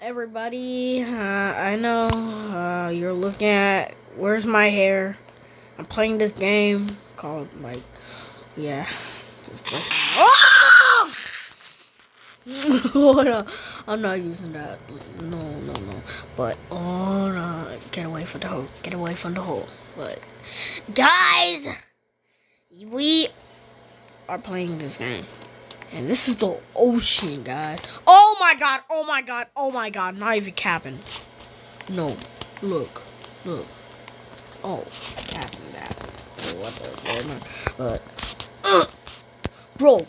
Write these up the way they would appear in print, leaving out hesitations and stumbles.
everybody. I know you're looking at where's my hair. I'm playing this game called yeah. Just oh! Oh no, I'm not using that. No. But oh no, get away from the hole. Get away from the hole. But guys, we are playing this game. And this is the ocean, guys. Oh my god, oh my god, oh my god. Not even capping. No. Look. Oh, capping that. Oh, what the fuck? But, bro,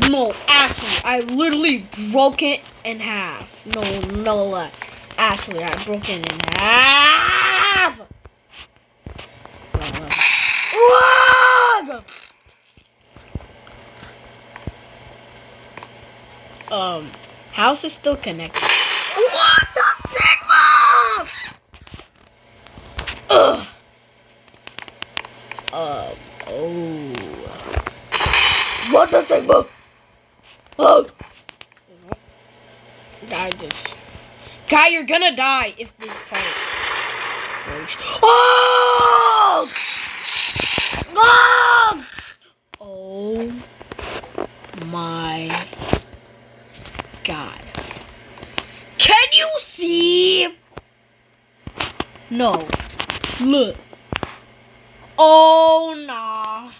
no, actually, I literally broke it in half. No lie. Actually, I broke it in half. House is still connected. What the Sigma? Oh. What the Sigma? Oh. Guy, you're gonna die if this fight. Oh! Oh! Oh my god. Can you see? No. Look. Oh nah.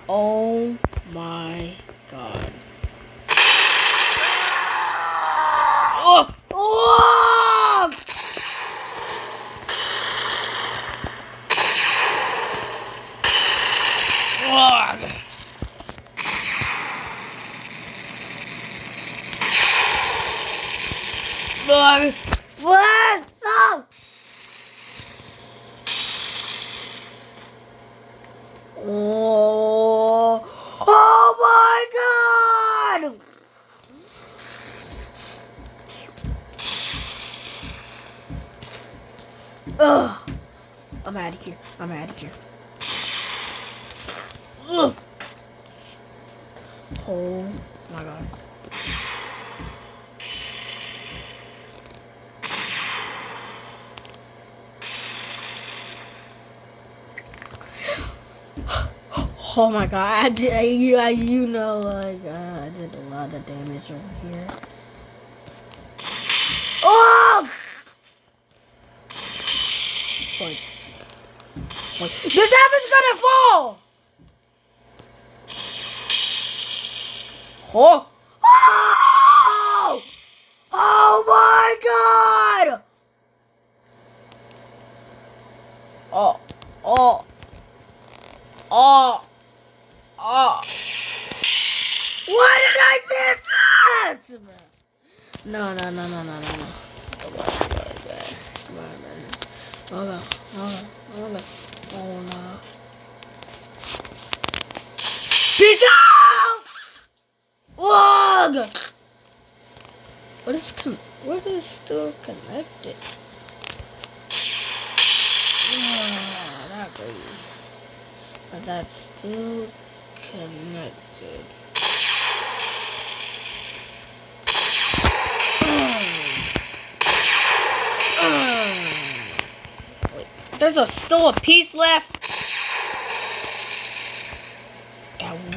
Oh my god. Oh! Oh! What? Oh! Oh my god! Ugh. I'm out of here. Ugh. Oh my god. Oh my god, I did a lot of damage over here. Oh! This apple's gonna fall! Oh! Oh! Oh my god! Oh! Why did I do that? No. Come on. Oh no. Peace out! Log! What is still connected? Not really. But that's still connected. Wait, there's still a piece left. Got one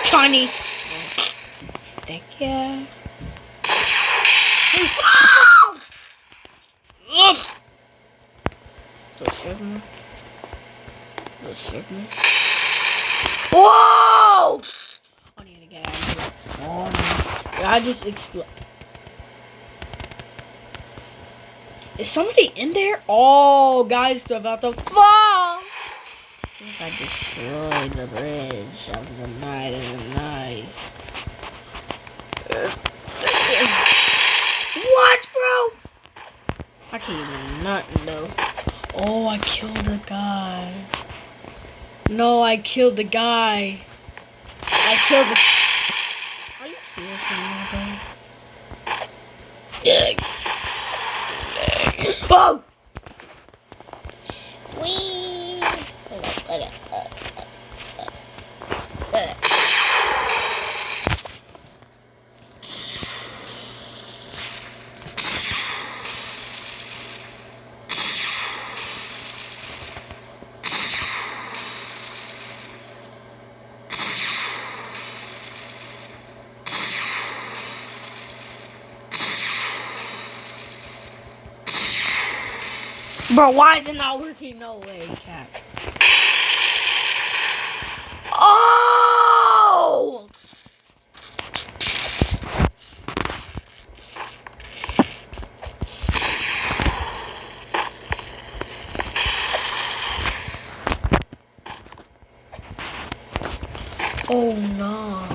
tiny. Thank you. The signal. Whoa! I need to get out of here. Oh no. I just explode. Is somebody in there? Oh, guys, they're about to fall. I think I destroyed the bridge of the night and the night. What, bro? I can't even nothing though. Oh, I killed a guy. No, I killed the guy. Are you serious, man? Yeah. Boom! Wee! Bro, why is it not working? No way, cat. Oh! Oh no.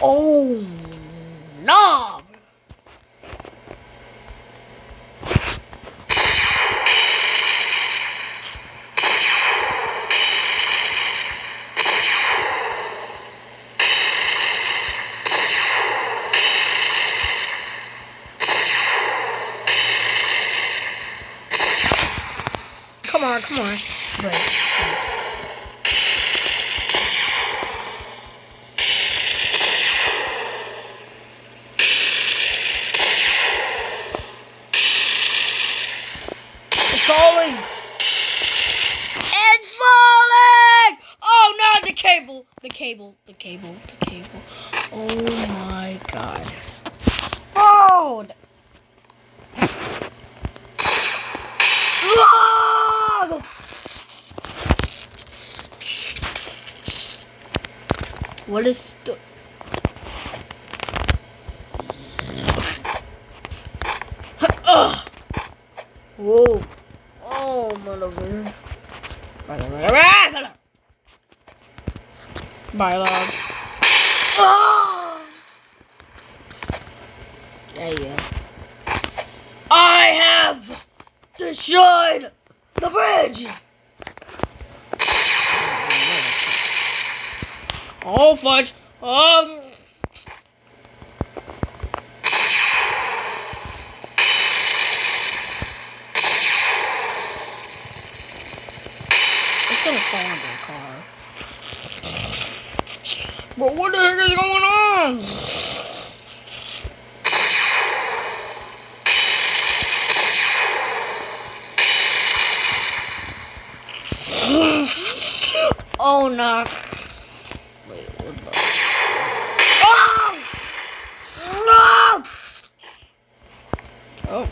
Oh no. Come on, come on. Break. It's falling. It's falling. Oh no, the cable. The cable. The cable. The cable. Oh my god. Oh. What is the... Whoa. Oh, motherfucker. Bye, log. There you go. I have destroyed the bridge! Oh, fudge. Oh. It's gonna fall on my car. But what the heck is going on? Oh, no. Wait, what the... Oh! No! Oh.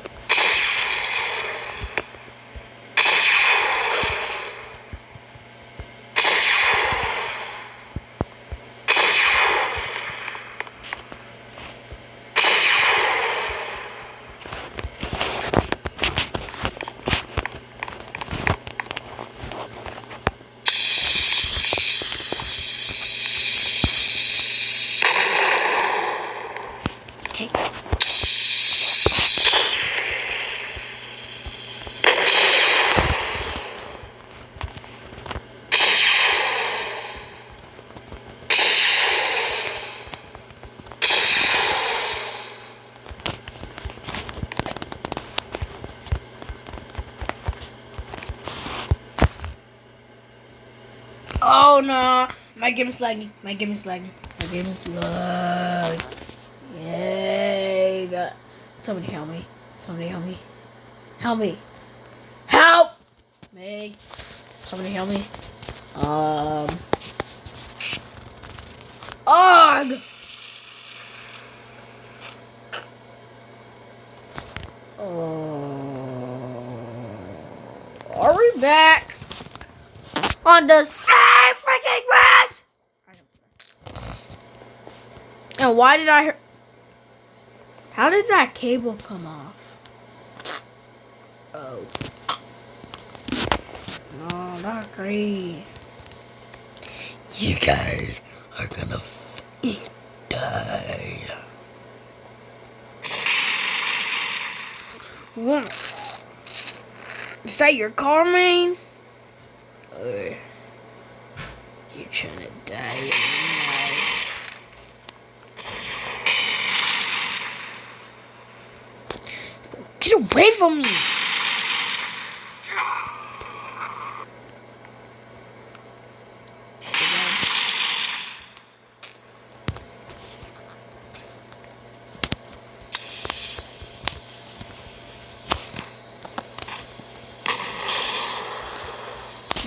Oh no, my game is lagging. My game is lagging. My game is lagging. Yay! God. Somebody help me. Somebody help me. Help me. Help me. Somebody help me. Ugh. Are we back on the same freaking bridge? And why did I? How did that cable come off? Oh. No, not great. You guys are gonna die. What? Is that your car, man? Or you trying to die? Get away from me!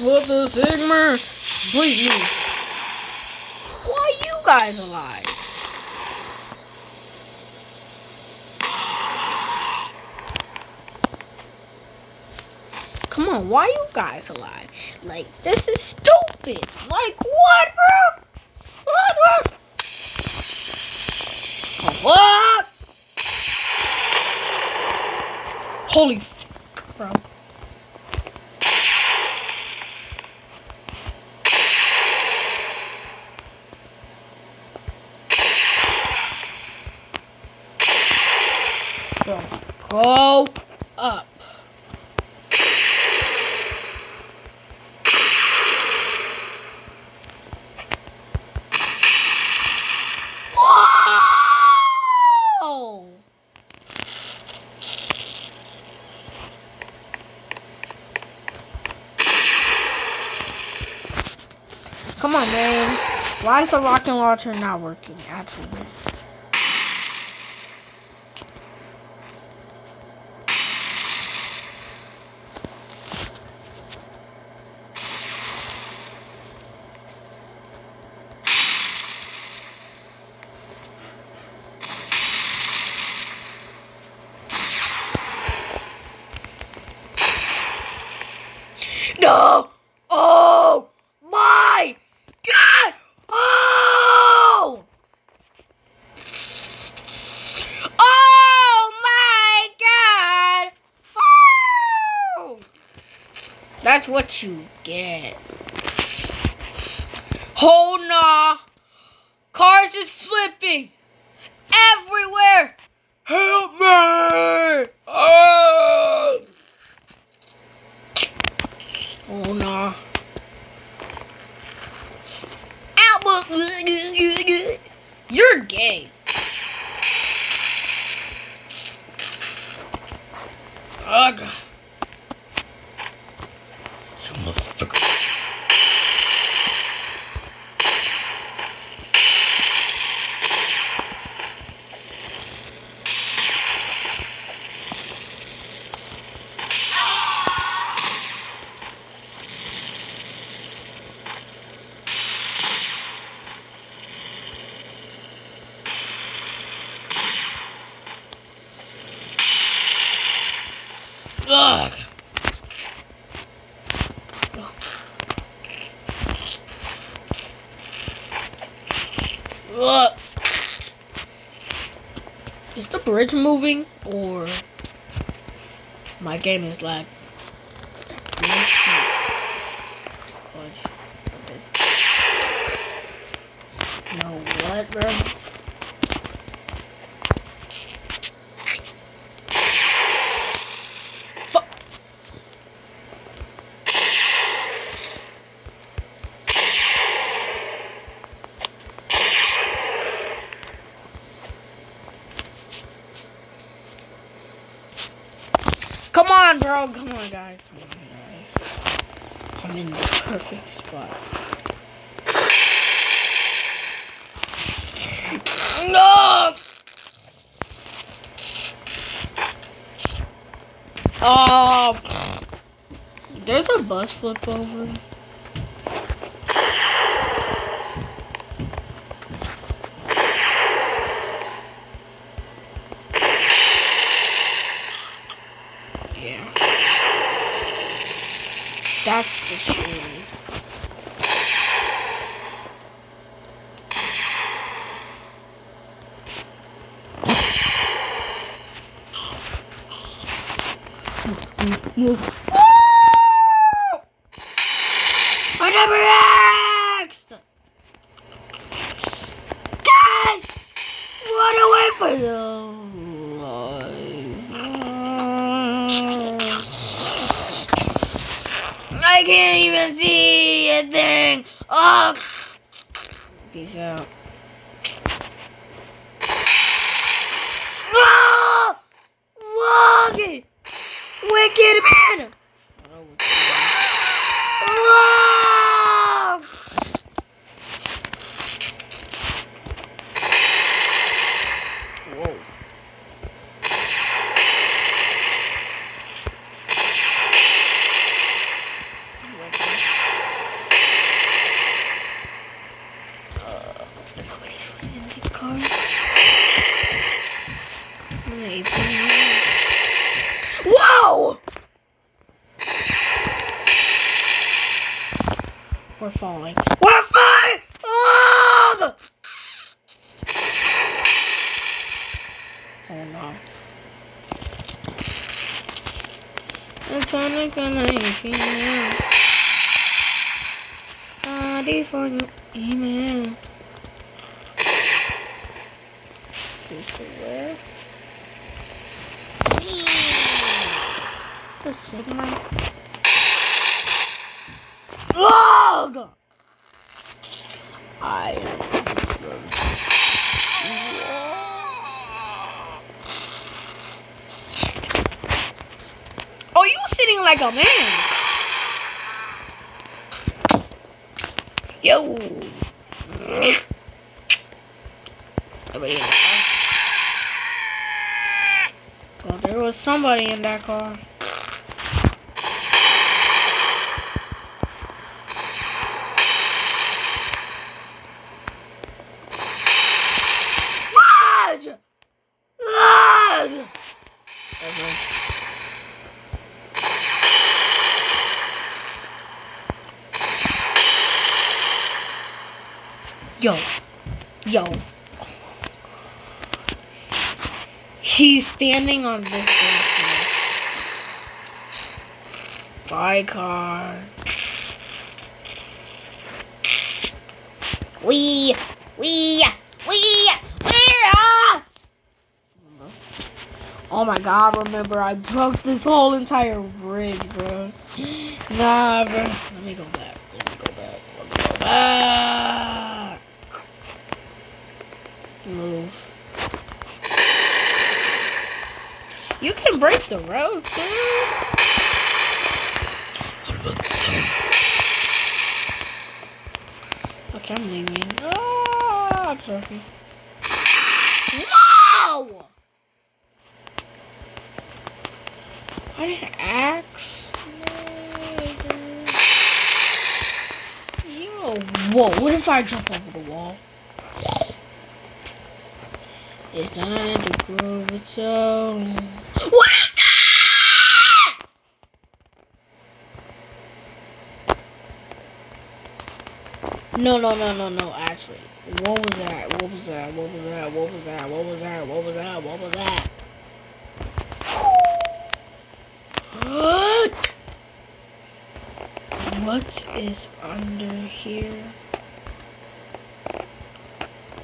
What the Sigma? Bleed me. Why are you guys alive? Come on, why you guys alive? Like, this is stupid. Like, what, bro? What? What? Holy f***, bro. Bro, go up. Whoa! Come on, man. Why is the rocket launcher not working? Absolutely. No! Oh my God! Oh! Oh my God! Oh! That's what you get. Oh no! Cars is flipping everywhere. Help me! Oh! Oh no! Albert, you're gay. Ugh. Ugh. Ugh. Is the bridge moving or my game is lag? No, what, bro? Come on, bro. Come on, guys. Come on, guys. I'm in the perfect spot. No! Oh! There's a bus flip over. Yeah. That's the shit. I never asked! Guys! Run away from them! I can't even see a thing! Oh! Peace out. No! Woggy! Wicked man! Whoa! Whoa. Sonic and I email. Ready for your email. Where? The Sigma. Oh God! Oh, you sitting like a man. Yo. Everybody in the car. Well, there was somebody in that car. Fudge! Fudge! Yo. Yo. He's standing on this thing. Bye, car. We. Oh my God! Remember, I broke this whole entire bridge, bro. Nah, bro. Let me go back. Move. You can break the road, too. Okay, I'm leaving. I'm sorry. Wow! I didn't axe. Yo, whoa! What if I jump over the wall? It's time to grow its own. What is that? No. Actually, what was that? What was that? What is under here?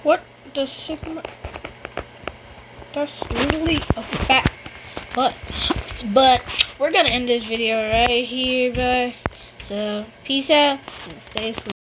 What the Sigma? That's literally a fat butt. But we're gonna end this video right here, bye. So peace out and stay sweet.